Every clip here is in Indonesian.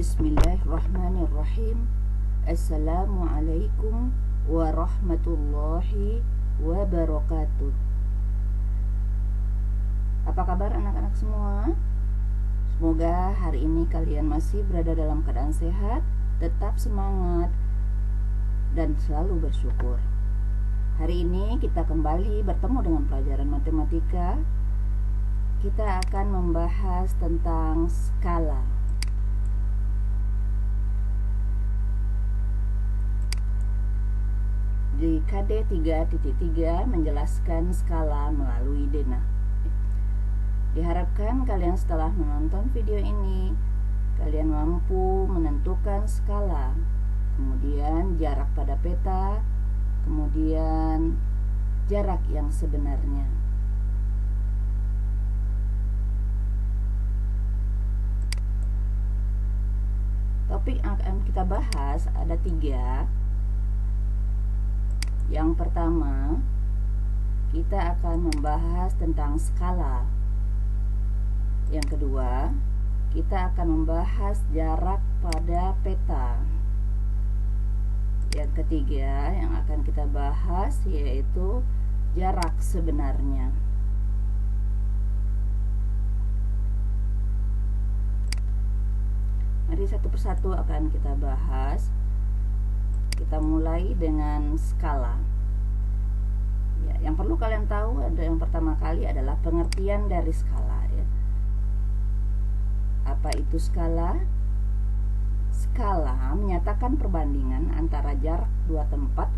Bismillahirrahmanirrahim. Assalamualaikum warahmatullahi wabarakatuh. Apa kabar anak-anak semua? Semoga hari ini kalian masih berada dalam keadaan sehat, tetap semangat, dan selalu bersyukur. Hari ini kita kembali bertemu dengan pelajaran matematika. Kita akan membahas tentang skala. Di KD 3.3 menjelaskan skala melalui denah. Diharapkan kalian setelah menonton video ini, kalian mampu menentukan skala, kemudian jarak pada peta, kemudian jarak yang sebenarnya. Topik yang akan kita bahas ada 3. Yang pertama, kita akan membahas tentang skala. Yang kedua, kita akan membahas jarak pada peta. Yang ketiga yang akan kita bahas yaitu jarak sebenarnya. Mari satu persatu akan kita bahas. Kita mulai dengan skala. Ya, yang perlu kalian tahu yang pertama kali adalah pengertian dari skala. Ya. Apa itu skala? Skala menyatakan perbandingan antara jarak dua tempat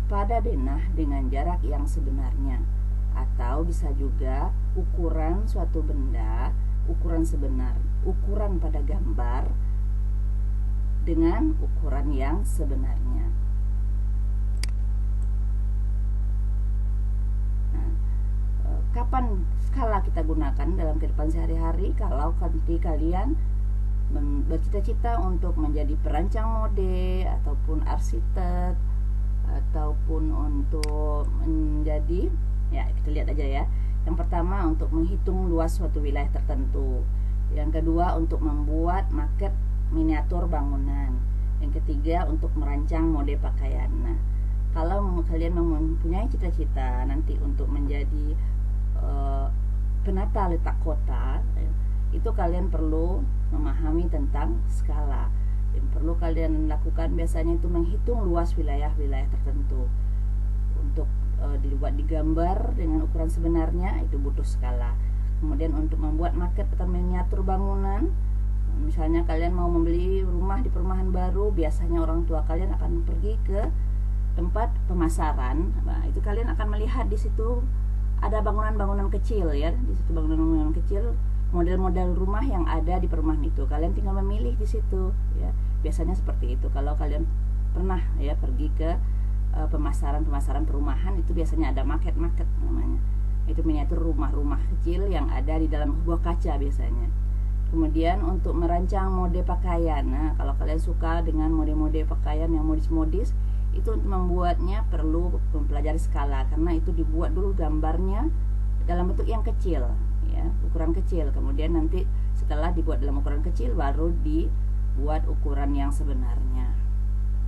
pada denah dengan jarak yang sebenarnya, atau bisa juga ukuran suatu benda, ukuran sebenar, ukuran pada gambar dengan ukuran yang sebenarnya. Nah, kapan skala kita gunakan dalam kehidupan sehari-hari? Kalau kalian bercita-cita untuk menjadi perancang mode ataupun arsitek ataupun untuk menjadi, ya kita lihat aja ya. Yang pertama untuk menghitung luas suatu wilayah tertentu. Yang kedua untuk membuat maket miniatur bangunan. Yang ketiga untuk merancang mode pakaian. Nah, kalau kalian mempunyai cita-cita nanti untuk menjadi penata letak kota, itu kalian perlu memahami tentang skala. Yang perlu kalian lakukan biasanya itu menghitung luas wilayah-wilayah tertentu. Untuk dibuat digambar dengan ukuran sebenarnya itu butuh skala. Kemudian untuk membuat maket atau miniatur bangunan, misalnya kalian mau membeli rumah di perumahan baru, biasanya orang tua kalian akan pergi ke tempat pemasaran. Nah, itu kalian akan melihat di situ ada bangunan-bangunan kecil ya, di situ bangunan-bangunan kecil, model-model rumah yang ada di perumahan itu. Kalian tinggal memilih di situ ya. Biasanya seperti itu. Kalau kalian pernah ya pergi ke pemasaran perumahan, itu biasanya ada market namanya. Itu miniatur rumah-rumah kecil yang ada di dalam sebuah kaca biasanya. Kemudian untuk merancang mode pakaian. Nah, kalau kalian suka dengan mode-mode pakaian yang modis-modis, itu untuk membuatnya perlu mempelajari skala, karena itu dibuat dulu gambarnya dalam bentuk yang kecil ya, ukuran kecil. Kemudian nanti setelah dibuat dalam ukuran kecil baru dibuat ukuran yang sebenarnya.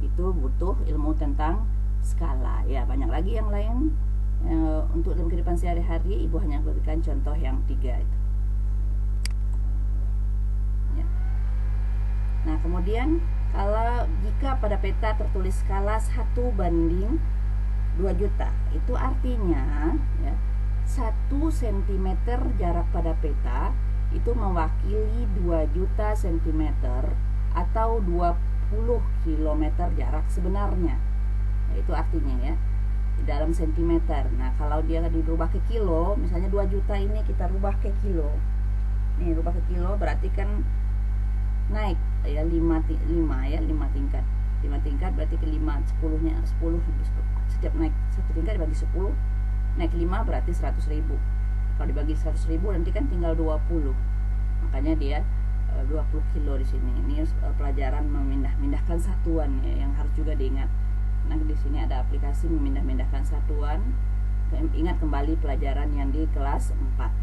Itu butuh ilmu tentang skala. Ya, banyak lagi yang lain. Untuk dalam kehidupan sehari-hari, ibu hanya berikan contoh yang 3 itu. Ya. Nah, kemudian kalau jika pada peta tertulis skala 1:2 juta, itu artinya ya, 1 cm jarak pada peta itu mewakili 2 juta cm atau 20 km jarak sebenarnya. Nah, itu artinya ya, di dalam sentimeter. Nah, kalau dia dirubah ke kilo, misalnya 2 juta ini kita rubah ke kilo. Nih, rubah ke kilo berarti kan naik ya 5 tingkat. 5 tingkat berarti ke 5, 10-nya 10. Setiap naik 1 tingkat dibagi 10, naik 5 berarti 100.000. Kalau dibagi 100.000 nanti kan tinggal 20. Makanya dia 20 kilo di sini. Ini pelajaran memindahkan satuan ya, yang harus juga diingat. Nah, di sini ada aplikasi memindahkan satuan. Ingat kembali pelajaran yang di kelas 4.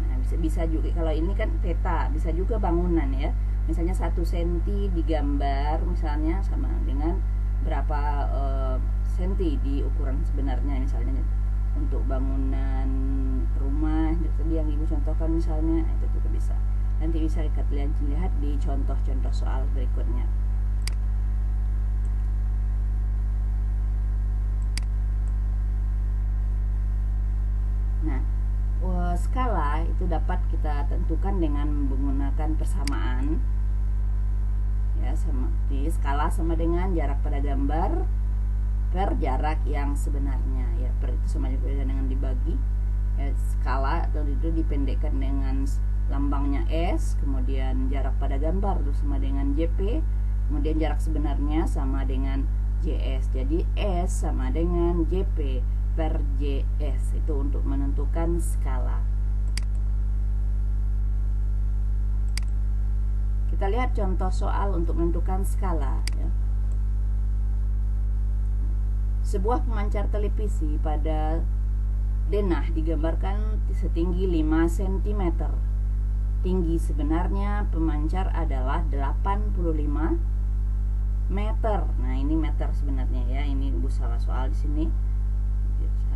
Nah, bisa juga kalau ini kan peta, bisa juga bangunan ya. Misalnya 1 cm digambar misalnya sama dengan berapa senti di ukuran sebenarnya, misalnya untuk bangunan rumah tadi yang ibu contohkan misalnya, itu juga bisa. Nanti bisa kalian lihat di contoh-contoh soal berikutnya. Nah, skala itu dapat kita tentukan dengan menggunakan persamaan. Ya, di skala sama dengan jarak pada gambar per jarak yang sebenarnya. Ya, per itu sama juga dengan dibagi. Ya, skala atau itu dipendekkan dengan lambangnya S, kemudian jarak pada gambar itu sama dengan JP, kemudian jarak sebenarnya sama dengan JS. Jadi S sama dengan JP per JS, itu untuk menentukan skala. Kita lihat contoh soal untuk menentukan skala ya. Sebuah pemancar televisi pada denah digambarkan setinggi 5 cm. Tinggi sebenarnya pemancar adalah 85 meter. Nah, ini meter sebenarnya ya. Ini Ibu salah soal di sini.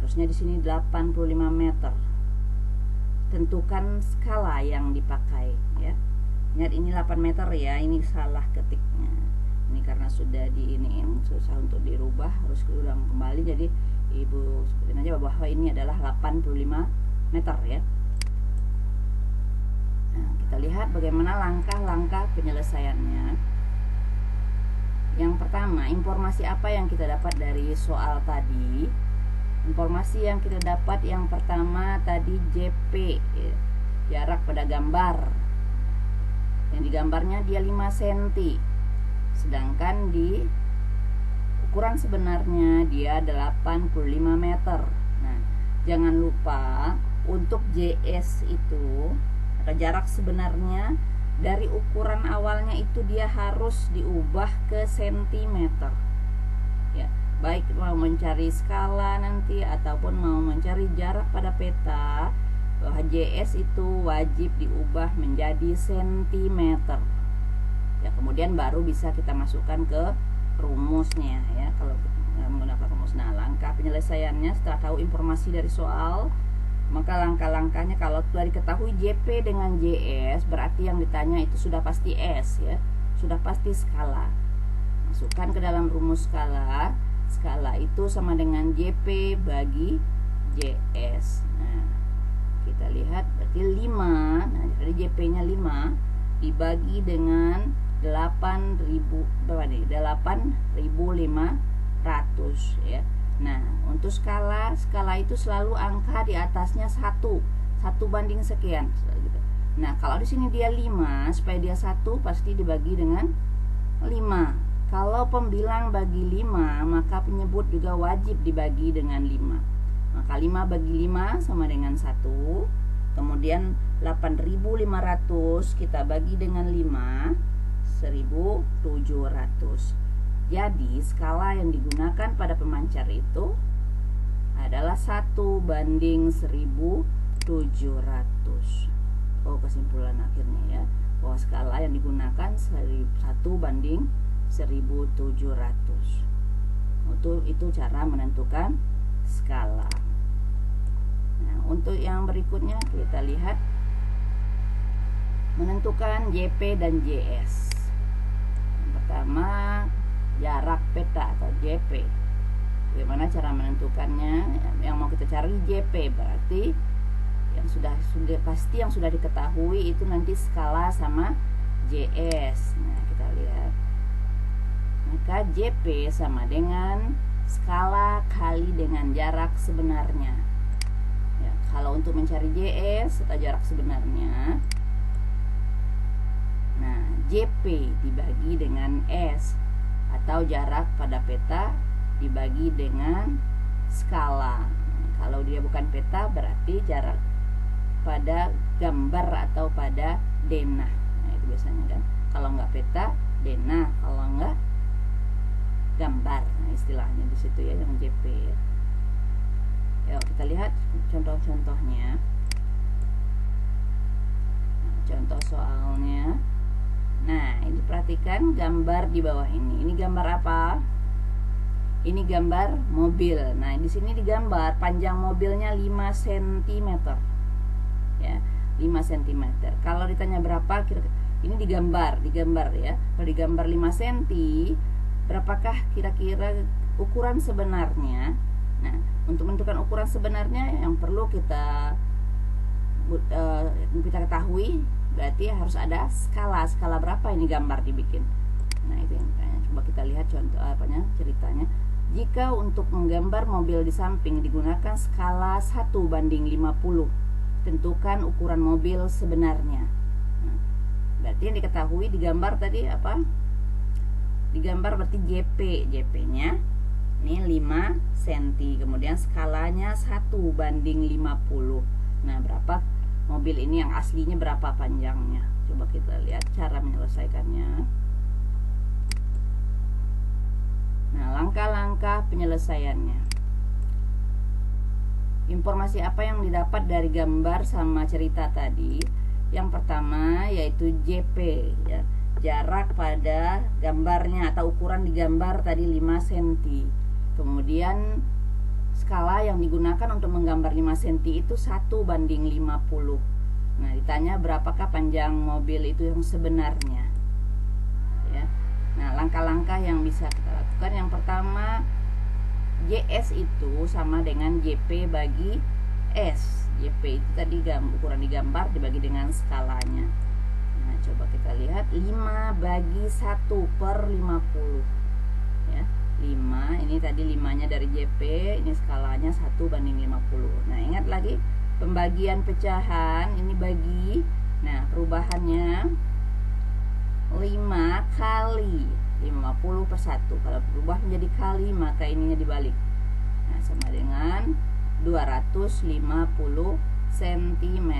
Harusnya di sini 85 meter. Tentukan skala yang dipakai ya. Ingat ini 8 meter ya, ini salah ketiknya. Ini karena sudah diiniin, susah untuk dirubah, harus diulang kembali. Jadi Ibu sebutin aja bahwa ini adalah 85 meter ya. Nah, kita lihat bagaimana langkah-langkah penyelesaiannya. Yang pertama, informasi apa yang kita dapat dari soal tadi? Informasi yang kita dapat yang pertama tadi JP ya, jarak pada gambar. Yang digambarnya dia 5 cm, sedangkan di ukuran sebenarnya dia 85 meter. Nah, jangan lupa untuk JS itu atau jarak sebenarnya dari ukuran awalnya itu dia harus diubah ke sentimeter ya, baik mau mencari skala nanti ataupun mau mencari jarak pada peta, bahwa JS itu wajib diubah menjadi sentimeter ya. Kemudian baru bisa kita masukkan ke rumusnya ya, kalau menggunakan rumus. Nah, langkah penyelesaiannya setelah tahu informasi dari soal, maka langkah-langkahnya kalau telah diketahui JP dengan JS, berarti yang ditanya itu sudah pasti S ya, sudah pasti skala. Masukkan ke dalam rumus skala. Skala itu sama dengan JP bagi JS. Nah, kita lihat berarti 5. Nah, jadi JP-nya 5 dibagi dengan 8.000 berapa nih? 8.500 ya. Nah, untuk skala itu selalu angka di atasnya 1 banding sekian gitu. Nah, kalau di sini dia 5, supaya dia 1 pasti dibagi dengan 5. Kalau pembilang bagi 5, maka penyebut juga wajib dibagi dengan 5. Maka 5 bagi 5 sama dengan 1. Kemudian 8.500 kita bagi dengan 5, 1.700. Jadi skala yang digunakan pada pemancar itu adalah 1 banding 1.700. Oh, kesimpulan akhirnya ya, bahwa skala yang digunakan 1 banding 1.700. Itu cara menentukan skala. Nah, untuk yang berikutnya kita lihat menentukan JP dan JS. Yang pertama, jarak peta atau JP. Bagaimana cara menentukannya? Yang mau kita cari JP, berarti yang sudah pasti yang sudah diketahui itu nanti skala sama JS. Nah, kita lihat. Maka JP sama dengan skala kali dengan jarak sebenarnya. Ya, kalau untuk mencari JS atau jarak sebenarnya, nah JP dibagi dengan S atau jarak pada peta dibagi dengan skala. Nah, kalau dia bukan peta berarti jarak pada gambar atau pada denah. Nah, itu biasanya kan. Kalau nggak peta, denah. Kalau nggak gambar. Nah, istilahnya di situ ya yang JP ya. Yuk kita lihat contoh-contohnya. contoh soalnya. Nah, ini perhatikan gambar di bawah ini. Ini gambar apa? Ini gambar mobil. Nah, di sini digambar panjang mobilnya 5 cm. Ya, 5 cm. Kalau ditanya berapa, ini digambar ya. Kalau digambar 5 cm, berapakah kira-kira ukuran sebenarnya? Nah, untuk menentukan ukuran sebenarnya yang perlu kita ketahui, berarti harus ada skala berapa ini gambar dibikin. Nah, itu yang coba kita lihat contoh ceritanya. Jika untuk menggambar mobil di samping digunakan skala 1:50, tentukan ukuran mobil sebenarnya. Nah, berarti yang diketahui digambar tadi apa? Digambar berarti JP-nya ini 5 cm, kemudian skalanya 1:50. Nah, berapa mobil ini yang aslinya, berapa panjangnya? Coba kita lihat cara menyelesaikannya. Nah, langkah-langkah penyelesaiannya. Informasi apa yang didapat dari gambar sama cerita tadi? Yang pertama yaitu JP, ya, jarak pada gambarnya atau ukuran digambar tadi 5 cm. Kemudian skala yang digunakan untuk menggambar 5 cm itu 1:50. Nah, ditanya berapakah panjang mobil itu yang sebenarnya, ya. Nah, langkah-langkah yang bisa kita lakukan, yang pertama, JS itu sama dengan JP bagi S. JP itu tadi ukuran digambar dibagi dengan skalanya. Nah, coba kita lihat 5/1/50, ya. 5, ini tadi 5-nya dari JP, ini skalanya 1:50. Nah, ingat lagi pembagian pecahan, ini bagi. Nah, perubahannya 5 kali 50/1. Kalau berubah menjadi kali, maka ininya dibalik. Nah, sama dengan 250 cm.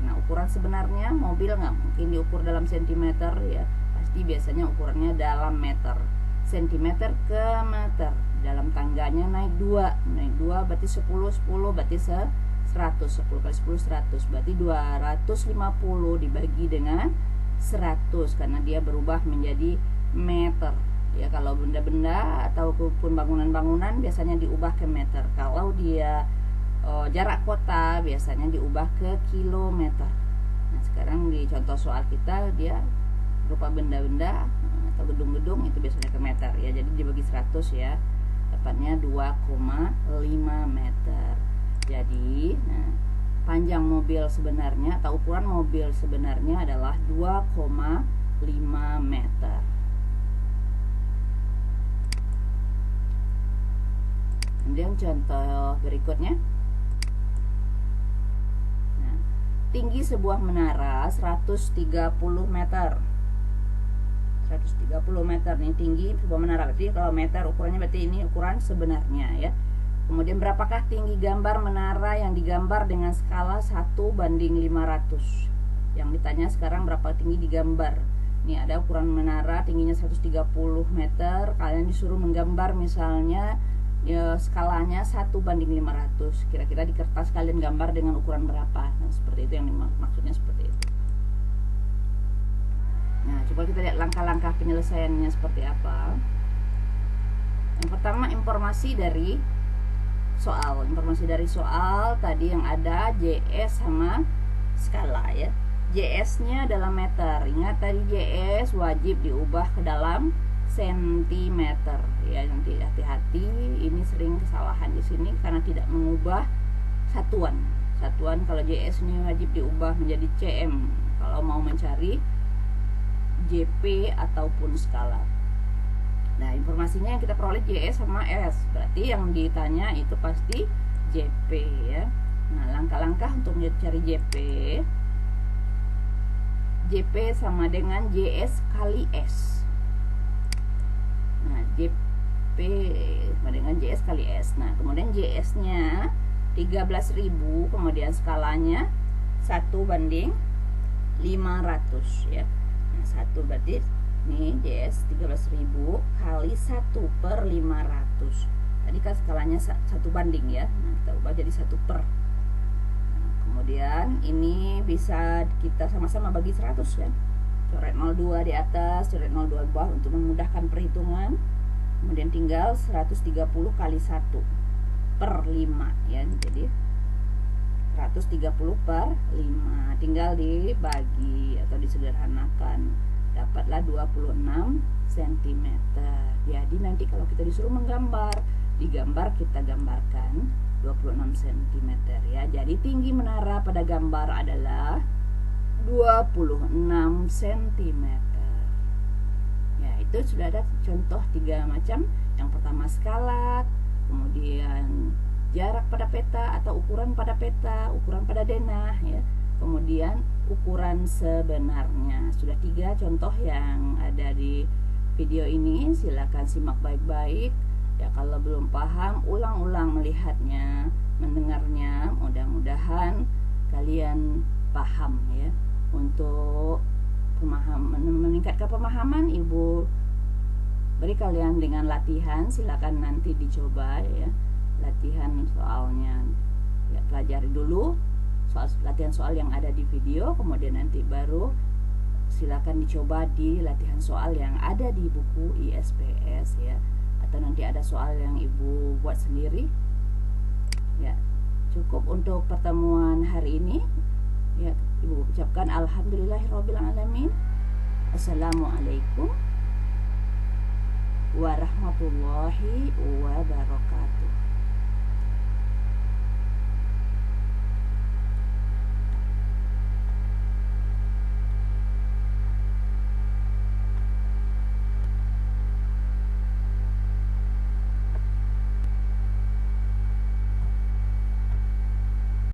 Nah, ukuran sebenarnya mobil nggak mungkin diukur dalam cm, ya. Pasti biasanya ukurannya dalam meter. Cm ke meter. Dalam tangganya naik 2 berarti 10 berarti 100. 10 kali 10 100, berarti 250 dibagi dengan 100 karena dia berubah menjadi meter. Ya, kalau benda-benda ataupun bangunan-bangunan biasanya diubah ke meter. Kalau dia jarak kota biasanya diubah ke kilometer. Nah, sekarang di contoh soal kita dia berupa benda-benda atau gedung-gedung, itu biasanya ke meter, ya. Jadi dibagi 100, ya. Dapatnya 2,5 meter. Jadi, nah, panjang mobil sebenarnya atau ukuran mobil sebenarnya adalah 2,5 meter. Kemudian contoh berikutnya. Nah, tinggi sebuah menara 130 meter. 130 meter nih tinggi sebuah menara. Berarti kalau meter ukurannya berarti ini ukuran sebenarnya, ya. Kemudian berapakah tinggi gambar menara yang digambar dengan skala 1:500? Yang ditanya sekarang berapa tinggi digambar. Ini ada ukuran menara tingginya 130 meter. Kalian disuruh menggambar misalnya ya, skalanya 1:500. Kira-kira di kertas kalian gambar dengan ukuran berapa? Nah, seperti itu yang maksudnya, seperti itu. Nah, coba kita lihat langkah-langkah penyelesaiannya seperti apa. Yang pertama, informasi dari soal. Informasi dari soal tadi yang ada JS sama skala, ya. JS-nya dalam meter. Ingat tadi JS wajib diubah ke dalam sentimeter, ya. Nanti hati-hati, ini sering kesalahan di sini karena tidak mengubah satuan. Satuan kalau JS ini wajib diubah menjadi cm kalau mau mencari JP ataupun skala. Nah, informasinya yang kita peroleh JS sama S. Berarti yang ditanya itu pasti JP, ya. Nah, langkah-langkah untuk mencari JP. JP sama dengan JS kali S. Nah, JP sama dengan JS kali S. Nah, kemudian JS-nya 13.000, kemudian skalanya 1:500, ya. Nah, 1 berarti nih JS 13.000 kali 1/500. Tadi kan skalanya 1 banding, ya. Nah, kita ubah jadi 1 per. Nah, Kemudian ini bisa kita sama-sama bagi 100 kan. Coret 02 di atas, coret 02 di bawah untuk memudahkan perhitungan. Kemudian tinggal 130 kali 1 per 5 ya. Jadi 130 per 5 tinggal dibagi atau disederhanakan, dapatlah 26 cm. Jadi nanti kalau kita disuruh menggambar, digambar kita gambarkan 26 cm ya. Jadi tinggi menara pada gambar adalah 26 cm. Ya, itu sudah ada contoh 3 macam. Yang pertama skalat, kemudian jarak pada peta atau ukuran pada peta, ukuran pada denah ya. Kemudian ukuran sebenarnya. Sudah 3 contoh yang ada di video ini, silakan simak baik-baik. Ya, kalau belum paham, ulang-ulang melihatnya, mendengarnya. Mudah-mudahan kalian paham ya. Untuk meningkatkan pemahaman, Ibu beri kalian dengan latihan, silakan nanti dicoba ya. Latihan soalnya ya, pelajari dulu latihan soal yang ada di video, kemudian nanti baru silakan dicoba di latihan soal yang ada di buku ISPS ya, atau nanti ada soal yang Ibu buat sendiri ya. Cukup untuk pertemuan hari ini ya. Ibu ucapkan alhamdulillahirabbil alamin. Assalamualaikum warahmatullahi wabarakatuh.